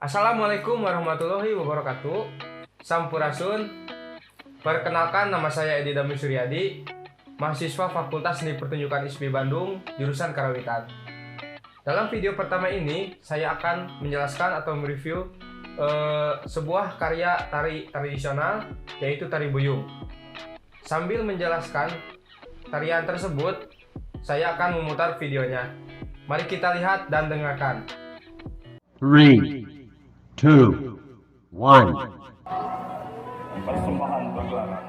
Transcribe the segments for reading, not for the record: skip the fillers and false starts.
Assalamualaikum warahmatullahi wabarakatuh. Sampurasun. Perkenalkan, nama saya Edi Dami Suryadi, mahasiswa Fakultas Seni Pertunjukan ISPI Bandung, jurusan Karawitan. Dalam video pertama ini, saya akan menjelaskan atau mereview sebuah karya tari tradisional, yaitu tari buyung. Sambil menjelaskan tarian tersebut, saya akan memutar videonya. Mari kita lihat dan dengarkan. 3, 2, 1. Persembahan bergelaran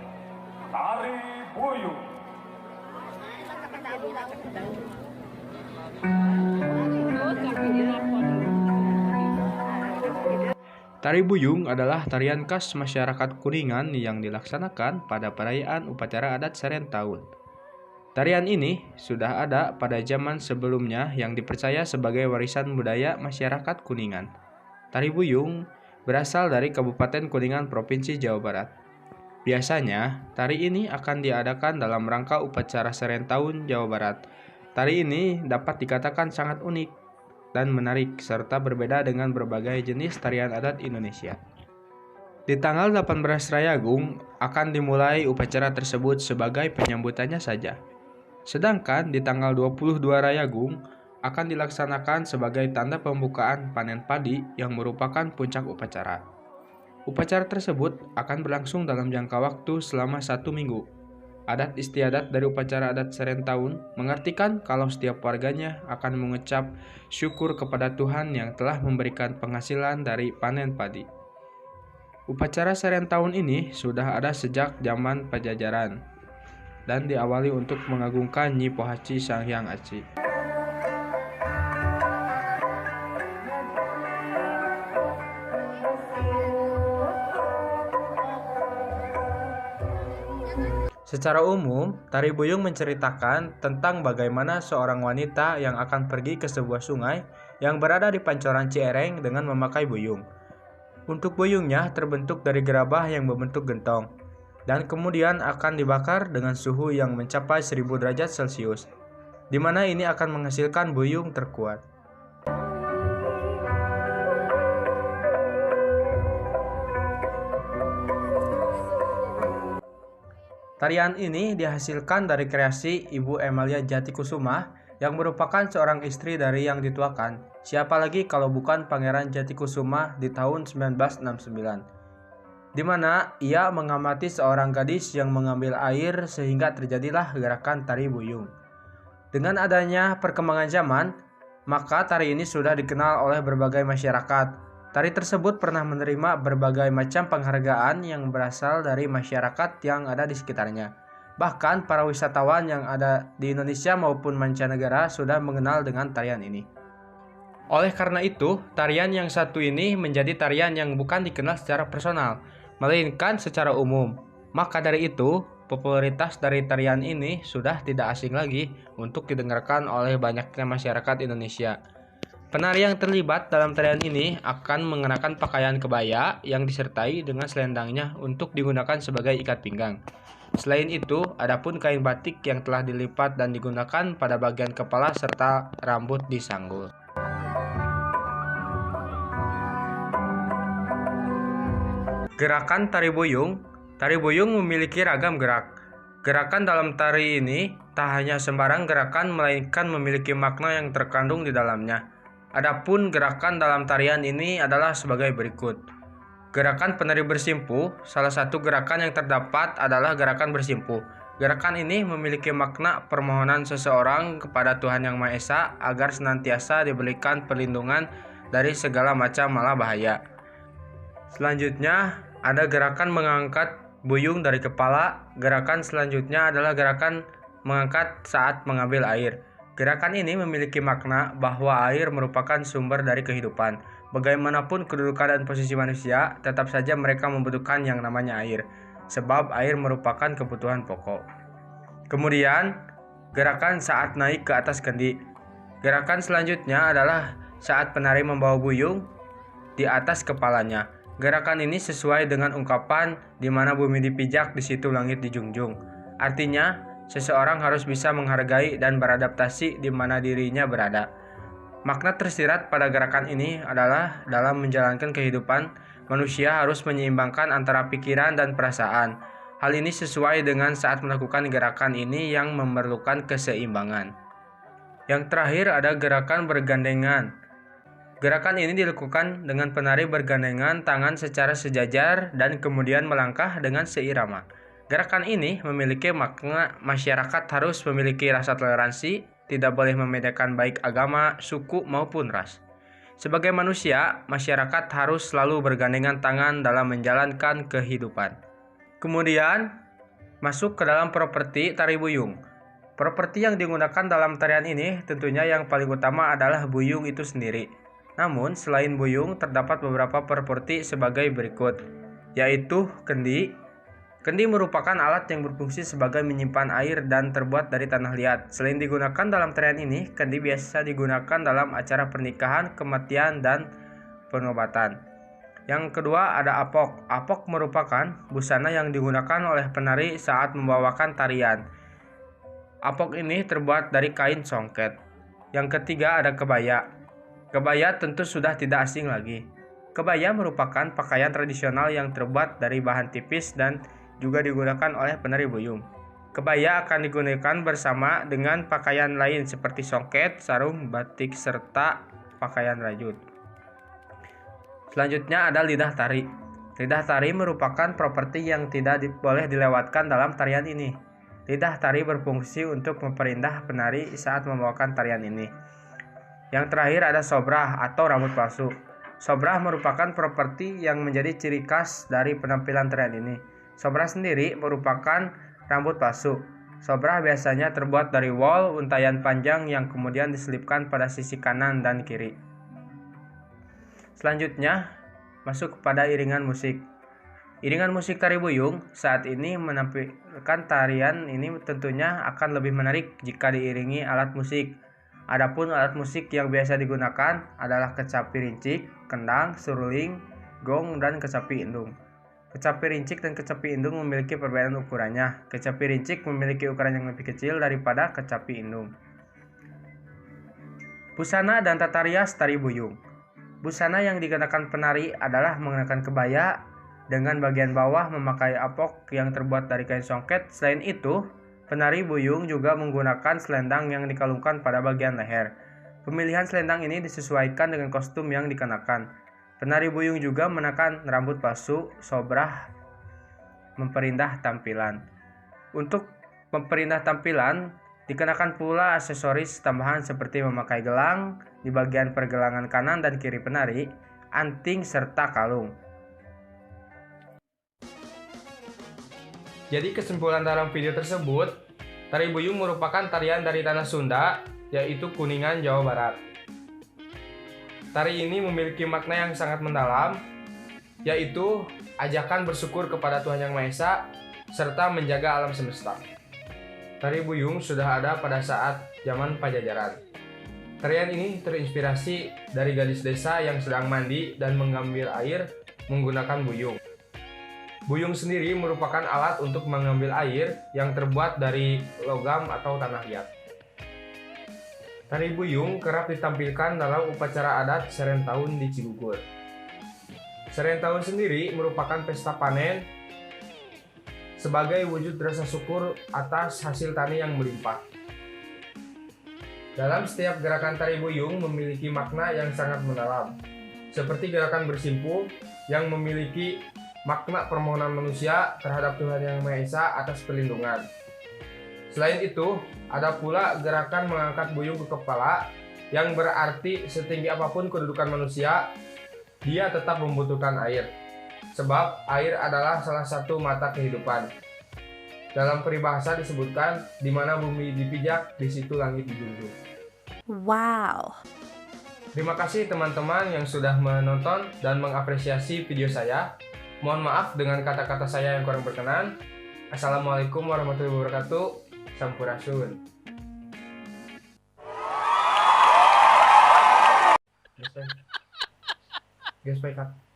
Tari Buyung. Tari buyung adalah tarian khas masyarakat Kuningan yang dilaksanakan pada perayaan upacara adat Serentahun. Tarian ini sudah ada pada zaman sebelumnya yang dipercaya sebagai warisan budaya masyarakat Kuningan. Tari buyung berasal dari Kabupaten Kuningan, Provinsi Jawa Barat. Biasanya, tari ini akan diadakan dalam rangka upacara Serentahun Jawa Barat. Tari ini dapat dikatakan sangat unik dan menarik, serta berbeda dengan berbagai jenis tarian adat Indonesia. Di tanggal 18 Rayagung akan dimulai upacara tersebut sebagai penyambutannya saja. Sedangkan di tanggal 22 Rayagung akan dilaksanakan sebagai tanda pembukaan panen padi yang merupakan puncak upacara. Upacara tersebut akan berlangsung dalam jangka waktu selama 1 minggu. Adat istiadat dari upacara adat Serentahun mengartikan kalau setiap warganya akan mengucap syukur kepada Tuhan yang telah memberikan penghasilan dari panen padi. Upacara Serentahun ini sudah ada sejak zaman Pajajaran dan diawali untuk mengagungkan Nyi Pohaci Sang Hyang Aci. Secara umum, tari buyung menceritakan tentang bagaimana seorang wanita yang akan pergi ke sebuah sungai yang berada di pancoran Ciereng dengan memakai buyung. Untuk buyungnya terbentuk dari gerabah yang berbentuk gentong, dan kemudian akan dibakar dengan suhu yang mencapai 1000 derajat Celcius, di mana ini akan menghasilkan buyung terkuat. Tarian ini dihasilkan dari kreasi Ibu Emalia Jatikusuma yang merupakan seorang istri dari yang dituakan. Siapa lagi kalau bukan Pangeran Jatikusuma di tahun 1969, di mana ia mengamati seorang gadis yang mengambil air sehingga terjadilah gerakan tari buyung. Dengan adanya perkembangan zaman, maka tari ini sudah dikenal oleh berbagai masyarakat. Tari tersebut pernah menerima berbagai macam penghargaan yang berasal dari masyarakat yang ada di sekitarnya. Bahkan para wisatawan yang ada di Indonesia maupun mancanegara sudah mengenal dengan tarian ini. Oleh karena itu, tarian yang satu ini menjadi tarian yang bukan dikenal secara personal, melainkan secara umum. Maka dari itu, popularitas dari tarian ini sudah tidak asing lagi untuk didengarkan oleh banyaknya masyarakat Indonesia. Penari yang terlibat dalam tarian ini akan mengenakan pakaian kebaya yang disertai dengan selendangnya untuk digunakan sebagai ikat pinggang. Selain itu, adapun kain batik yang telah dilipat dan digunakan pada bagian kepala serta rambut disanggul. Gerakan tari buyung. Tari buyung memiliki ragam gerak. Gerakan dalam tari ini tak hanya sembarang gerakan, melainkan memiliki makna yang terkandung di dalamnya. Adapun gerakan dalam tarian ini adalah sebagai berikut. Gerakan penari bersimpu. Salah satu gerakan yang terdapat adalah gerakan bersimpu. Gerakan ini memiliki makna permohonan seseorang kepada Tuhan Yang Maha Esa agar senantiasa diberikan perlindungan dari segala macam malapetaka. Selanjutnya ada gerakan mengangkat buyung dari kepala. Gerakan selanjutnya adalah gerakan mengangkat saat mengambil air. Gerakan ini memiliki makna bahwa air merupakan sumber dari kehidupan. Bagaimanapun kedudukan dan posisi manusia, tetap saja mereka membutuhkan yang namanya air, sebab air merupakan kebutuhan pokok. Kemudian, gerakan saat naik ke atas kendi. Gerakan selanjutnya adalah saat penari membawa buyung di atas kepalanya. Gerakan ini sesuai dengan ungkapan di mana bumi dipijak, di situ langit dijunjung. Artinya, seseorang harus bisa menghargai dan beradaptasi di mana dirinya berada. Makna tersirat pada gerakan ini adalah dalam menjalankan kehidupan, manusia harus menyeimbangkan antara pikiran dan perasaan. Hal ini sesuai dengan saat melakukan gerakan ini yang memerlukan keseimbangan. Yang terakhir ada gerakan bergandengan. Gerakan ini dilakukan dengan penari bergandengan tangan secara sejajar dan kemudian melangkah dengan seirama. Gerakan ini memiliki makna masyarakat harus memiliki rasa toleransi, tidak boleh membedakan baik agama, suku, maupun ras. Sebagai manusia, masyarakat harus selalu bergandengan tangan dalam menjalankan kehidupan. Kemudian, masuk ke dalam properti tari buyung. Properti yang digunakan dalam tarian ini tentunya yang paling utama adalah buyung itu sendiri. Namun, selain buyung, terdapat beberapa properti sebagai berikut, yaitu kendi. Kendi merupakan alat yang berfungsi sebagai menyimpan air dan terbuat dari tanah liat. Selain digunakan dalam tarian ini, kendi biasa digunakan dalam acara pernikahan, kematian, dan pengobatan. Yang kedua ada apok. Apok merupakan busana yang digunakan oleh penari saat membawakan tarian. Apok ini terbuat dari kain songket. Yang ketiga ada kebaya. Kebaya tentu sudah tidak asing lagi. Kebaya merupakan pakaian tradisional yang terbuat dari bahan tipis dan juga digunakan oleh penari buyung. Kebaya akan digunakan bersama dengan pakaian lain seperti songket, sarung, batik, serta pakaian rajut. Selanjutnya ada lidah tari. Lidah tari merupakan properti yang tidak boleh dilewatkan dalam tarian ini. Lidah tari berfungsi untuk memperindah penari saat membawakan tarian ini. Yang terakhir ada sobrah atau rambut palsu. Sobrah merupakan properti yang menjadi ciri khas dari penampilan tarian ini. Sobrah sendiri merupakan rambut palsu. Sobrah biasanya terbuat dari wol untayan panjang yang kemudian diselipkan pada sisi kanan dan kiri. Selanjutnya, masuk kepada iringan musik. Iringan musik tari buyung saat ini menampilkan tarian ini tentunya akan lebih menarik jika diiringi alat musik. Adapun alat musik yang biasa digunakan adalah kecapi rincik, kendang, seruling, gong, dan kecapi indung. Kecapi rincik dan kecapi indung memiliki perbedaan ukurannya. Kecapi rincik memiliki ukuran yang lebih kecil daripada kecapi indung. Busana dan tata rias tari buyung. Busana yang dikenakan penari adalah mengenakan kebaya dengan bagian bawah memakai apok yang terbuat dari kain songket. Selain itu, penari buyung juga menggunakan selendang yang dikalungkan pada bagian leher. Pemilihan selendang ini disesuaikan dengan kostum yang dikenakan. Penari buyung juga mengenakan rambut palsu, sobrah, memperindah tampilan. Untuk memperindah tampilan, dikenakan pula aksesoris tambahan seperti memakai gelang di bagian pergelangan kanan dan kiri penari, anting, serta kalung. Jadi kesimpulan dalam video tersebut, tari buyung merupakan tarian dari tanah Sunda, yaitu Kuningan, Jawa Barat. Tari ini memiliki makna yang sangat mendalam, yaitu ajakan bersyukur kepada Tuhan Yang Maha Esa, serta menjaga alam semesta. Tari buyung sudah ada pada saat zaman Pajajaran. Tarian ini terinspirasi dari gadis desa yang sedang mandi dan mengambil air menggunakan buyung. Buyung sendiri merupakan alat untuk mengambil air yang terbuat dari logam atau tanah liat. Tari buyung kerap ditampilkan dalam upacara adat Serentahun di Cigugur. Serentahun sendiri merupakan pesta panen sebagai wujud rasa syukur atas hasil tani yang melimpah. Dalam setiap gerakan tari buyung memiliki makna yang sangat mendalam, seperti gerakan bersimpu yang memiliki makna permohonan manusia terhadap Tuhan Yang Maha Esa atas perlindungan. Selain itu, ada pula gerakan mengangkat buyung ke kepala yang berarti setinggi apapun kedudukan manusia, dia tetap membutuhkan air. Sebab air adalah salah satu mata kehidupan. Dalam peribahasa disebutkan, di mana bumi dipijak, di situ langit dijunjung. Wow. Terima kasih teman-teman yang sudah menonton dan mengapresiasi video saya. Mohon maaf dengan kata-kata saya yang kurang berkenan. Assalamualaikum warahmatullahi wabarakatuh. Sampurasun. Guys, baik.